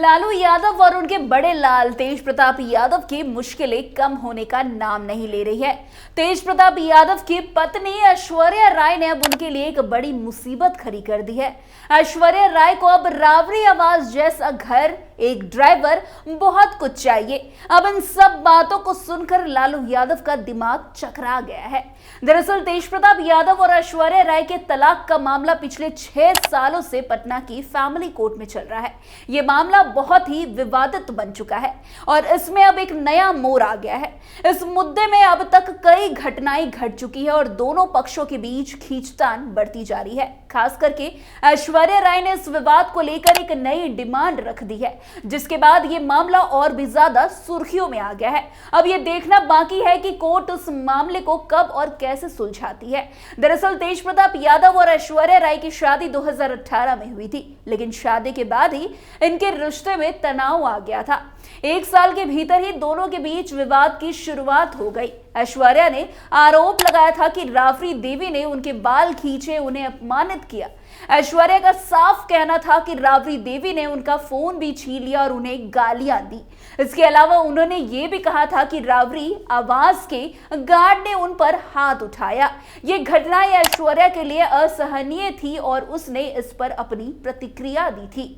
लालू यादव और उनके बड़े लाल तेज प्रताप यादव की मुश्किलें कम होने का नाम नहीं ले रही है। तेज प्रताप यादव की पत्नी ऐश्वर्या राय ने अब उनके लिए एक बड़ी मुसीबत खड़ी कर दी है। ऐश्वर्या राय को अब राबड़ी आवास जैसा घर, एक ड्राइवर, बहुत कुछ चाहिए। अब इन सब बातों को सुनकर लालू यादव का दिमाग चकरा गया है। दरअसल तेज प्रताप यादव और ऐश्वर्या राय के तलाक का मामला पिछले 6 सालों से पटना की फैमिली कोर्ट में चल रहा है। यह मामला बहुत ही विवादित बन चुका है और इसमें अब एक नया मोड़ आ गया है। इस मुद्दे में अब तक कई घटनाएं घट चुकी है और दोनों पक्षों के बीच खींचतान बढ़ती जा रही है। खास करके ऐश्वर्या राय ने इस विवाद को लेकर एक नई डिमांड रख दी है, जिसके बाद ये मामला और भी ज्यादा सुर्खियों में आ गया है। अब ये देखना बाकी है कि कोर्ट उस मामले को कब और कैसे सुलझाती है। दरअसल तेज प्रताप यादव और ऐश्वर्या राय की शादी 2018 में हुई थी, लेकिन शादी के बाद ही इनके रिश्ते में तनाव आ गया था। 1 साल के भीतर ही दोनों के बीच विवाद की शुरुआत हो गई। ऐश्वर्या ने आरोप लगाया था कि राबड़ी देवी ने उनके बाल खींचे, उन्हें अपमानित किया। ऐश्वर्या का साफ कहना था कि राबड़ी देवी ने उनका फोन भी छीन लिया और उन्हें गालियां दी। इसके अलावा उन्होंने ये भी कहा था कि राबड़ी आवास के गार्ड ने उन पर हाथ उठाया। ये घटनाएं ऐश्वर्या के लिए असहनीय थी और उसने इस पर अपनी प्रतिक्रिया दी थी।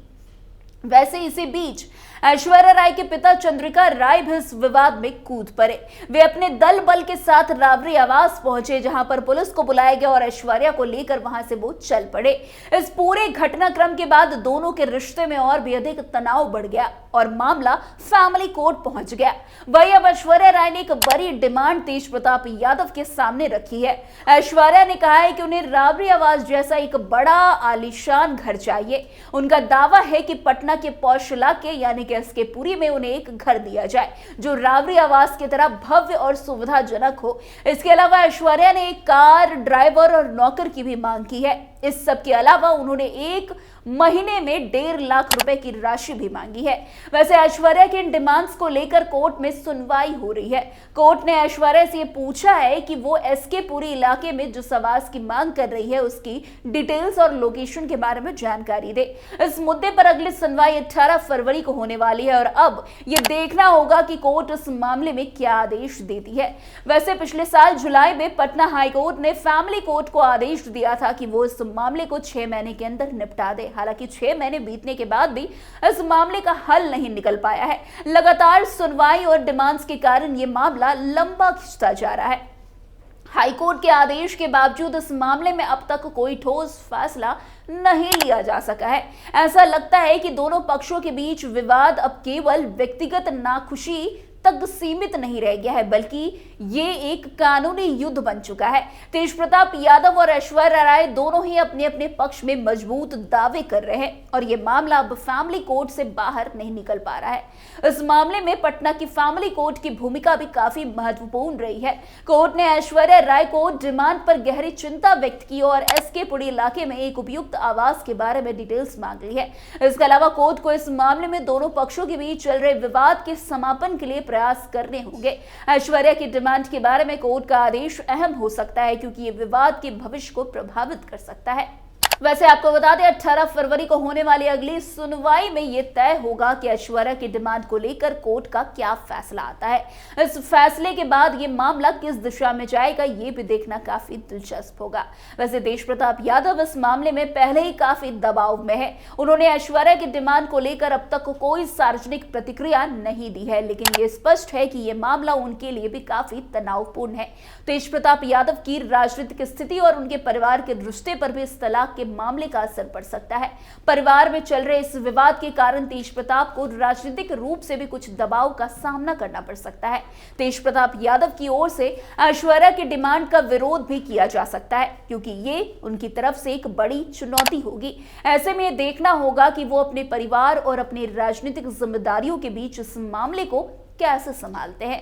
वैसे इसी बीच ऐश्वर्या राय के पिता चंद्रिका राय भी इस विवाद में कूद पड़े। वे अपने दल बल के साथ राबड़ी आवास पहुंचे, जहां पर पुलिस को बुलाया गया और ऐश्वर्या को लेकर वहां से वो चल पड़े। इस पूरे घटनाक्रम के बाद दोनों के रिश्ते में और भी अधिक तनाव बढ़ गया और मामला फैमिली कोर्ट पहुंच गया। वही अब ऐश्वर्या राय ने एक बड़ी डिमांड तेज प्रताप यादव के सामने रखी है। ऐश्वर्या ने कहा है कि उन्हें राबड़ी आवास जैसा एक बड़ा आलीशान घर चाहिए। उनका दावा है कि पटना के पौष इलाके यानी कि एसके पुरी में उन्हें एक घर दिया जाए जो राबड़ी आवास की तरह भव्य और सुविधाजनक हो। इसके अलावा ऐश्वर्या ने एक कार, ड्राइवर और नौकर की भी मांग की है। इस सब के अलावा उन्होंने 1 महीने में 1.5 लाख रुपए की राशि भी मांगी है। वैसे ऐश्वर्या के इन डिमांड्स को लेकर कोर्ट में सुनवाई हो रही है। कोर्ट ने ऐश्वर्या से पूछा है कि वो एसके पुरी इलाके में जिस आवास की मांग कर रही है उसकी डिटेल्स और लोकेशन के बारे में जानकारी दे। इस मुद्दे पर अगली सुनवाई 18 फरवरी को होने वाली है और अब ये देखना होगा कि कोर्ट इस मामले में क्या आदेश देती है। वैसे पिछले साल जुलाई में पटना हाईकोर्ट ने फैमिली कोर्ट को आदेश दिया था कि वो इस मामले को 6 महीने के अंदर निपटा दे। हालांकि 6 महीने बीतने के बाद भी इस मामले का हल नहीं निकल पाया है। लगातार सुनवाई और डिमांड्स के कारण यह मामला लंबा खिंचता जा रहा है। हाईकोर्ट के आदेश के बावजूद इस मामले में अब तक कोई ठोस फैसला नहीं लिया जा सका है। ऐसा लगता है कि दोनों पक्षों के बीच विवाद अब केवल व्यक्तिगत नाखुशी तक सीमित नहीं रह गया है, बल्कि ये एक कानूनी युद्ध बन चुका है। तेज प्रताप यादव और ऐश्वर्या राय दोनों ही अपने अपने पक्ष में मजबूत दावे कर रहे हैं और ये मामला अब फैमिली कोर्ट से बाहर नहीं निकल पा रहा है। इस मामले में पटना की फैमिली कोर्ट की भूमिका भी काफी महत्वपूर्ण रही है। कोर्ट ने ऐश्वर्या राय को डिमांड पर गहरी चिंता व्यक्त की और एसके पुरी इलाके में एक उपयुक्त आवास के बारे में डिटेल्स मांग ली है। इसके अलावा कोर्ट को इस मामले में दोनों पक्षों के बीच चल रहे विवाद के समापन के लिए प्रयास करने होंगे। ऐश्वर्या की डिमांड के बारे में कोर्ट का आदेश अहम हो सकता है क्योंकि ये विवाद के भविष्य को प्रभावित कर सकता है। वैसे आपको बता दें 18 फरवरी को होने वाली अगली सुनवाई में यह तय होगा कि ऐश्वर्या की डिमांड को लेकर कोर्ट का क्या फैसला आता है। इस फैसले के बाद यह मामला किस दिशा में जाएगा ये भी देखना काफी दिलचस्प होगा। वैसे तेज प्रताप यादव इस मामले में पहले ही काफी दबाव में है। उन्होंने ऐश्वर्या की डिमांड को लेकर अब तक कोई सार्वजनिक प्रतिक्रिया नहीं दी है, लेकिन ये स्पष्ट है कि यह मामला उनके लिए भी काफी तनावपूर्ण है। तेज प्रताप यादव की राजनीतिक स्थिति और उनके परिवार के रिश्ते पर भी इस तलाक के मामले का असर पड़ सकता है। परिवार में चल रहे इस विवाद के कारण तेज प्रताप को राजनीतिक रूप से भी कुछ दबाव का सामना करना पड़ सकता है। तेज प्रताप यादव की ओर से ऐश्वर्या की डिमांड का विरोध भी किया जा सकता है क्योंकि ये उनकी तरफ से एक बड़ी चुनौती होगी। ऐसे में देखना होगा कि वो अपने परिवार और अपनी राजनीतिक जिम्मेदारियों के बीच इस मामले को कैसे संभालते हैं।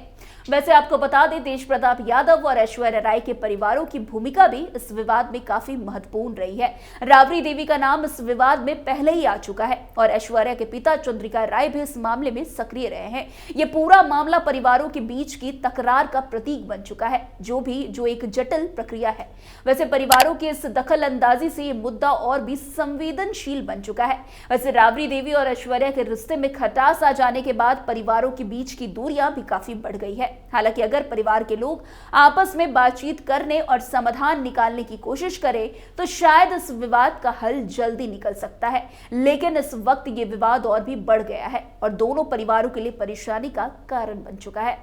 वैसे आपको बता दें, तेज प्रताप यादव और ऐश्वर्या राय के परिवारों की भूमिका भी इस विवाद में काफी महत्वपूर्ण रही है। राबड़ी देवी का नाम इस विवाद में पहले ही आ चुका है और ऐश्वर्या के पिता चंद्रिका राय भी इस मामले में सक्रिय रहे हैं। ये पूरा मामला परिवारों के बीच की तकरार का प्रतीक बन चुका है, जो एक जटिल प्रक्रिया है। वैसे परिवारों की इस दखल अंदाजी से ये मुद्दा और भी संवेदनशील बन चुका है। वैसे राबड़ी देवी और ऐश्वर्या के रिश्ते में खटास आ जाने के बाद परिवारों के बीच की दूरियां भी काफी बढ़ गई है। हालांकि अगर परिवार के लोग आपस में बातचीत करने और समाधान निकालने की कोशिश करें तो शायद इस विवाद का हल जल्दी निकल सकता है, लेकिन इस वक्त ये विवाद और भी बढ़ गया है और दोनों परिवारों के लिए परेशानी का कारण बन चुका है।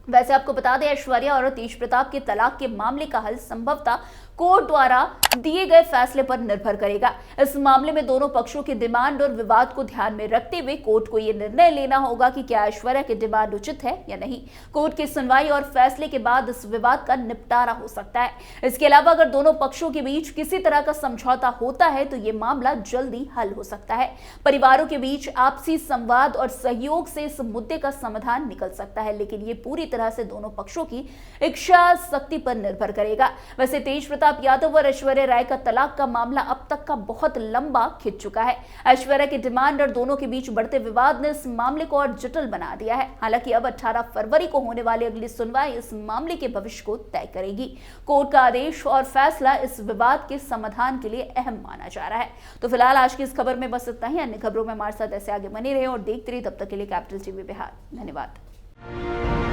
वैसे आपको बता दें, ऐश्वर्या और तेज प्रताप के तलाक के मामले का हल संभवतः कोर्ट द्वारा दिए गए फैसले पर निर्भर करेगा। इस मामले में दोनों पक्षों के डिमांड और विवाद को ध्यान में रखते हुए कोर्ट को यह निर्णय लेना होगा कि क्या ऐश्वर्या के डिमांड उचित है या नहीं। कोर्ट की सुनवाई और फैसले के बाद इस विवाद का निपटारा हो सकता है। इसके अलावा अगर दोनों पक्षों के बीच किसी तरह का समझौता होता है तो ये मामला जल्दी हल हो सकता है। परिवारों के बीच आपसी संवाद और सहयोग से इस मुद्दे का समाधान निकल सकता है, लेकिन ये पूरी तरह से दोनों पक्षों की इच्छा शक्ति पर निर्भर करेगा। वैसे तेज प्रताप यादव और ऐश्वर्या राय का तलाक का मामला अब तक का बहुत लंबा खिंच चुका है। ऐश्वर्या की डिमांड और दोनों के बीच बढ़ते विवाद ने इस मामले को और जटिल बना दिया है। हालांकि अब 18 फरवरी को होने वाली अगली सुनवाई इस मामले के भविष्य को तय करेगी। कोर्ट का आदेश और फैसला इस विवाद के समाधान के लिए अहम माना जा रहा है। तो फिलहाल आज की इस खबर में बस इतना ही। अन्य खबरों में हमारे साथ ऐसे आगे बने रहे और देखते रहिए। तब तक के लिए कैपिटल टीवी बिहार। धन्यवाद।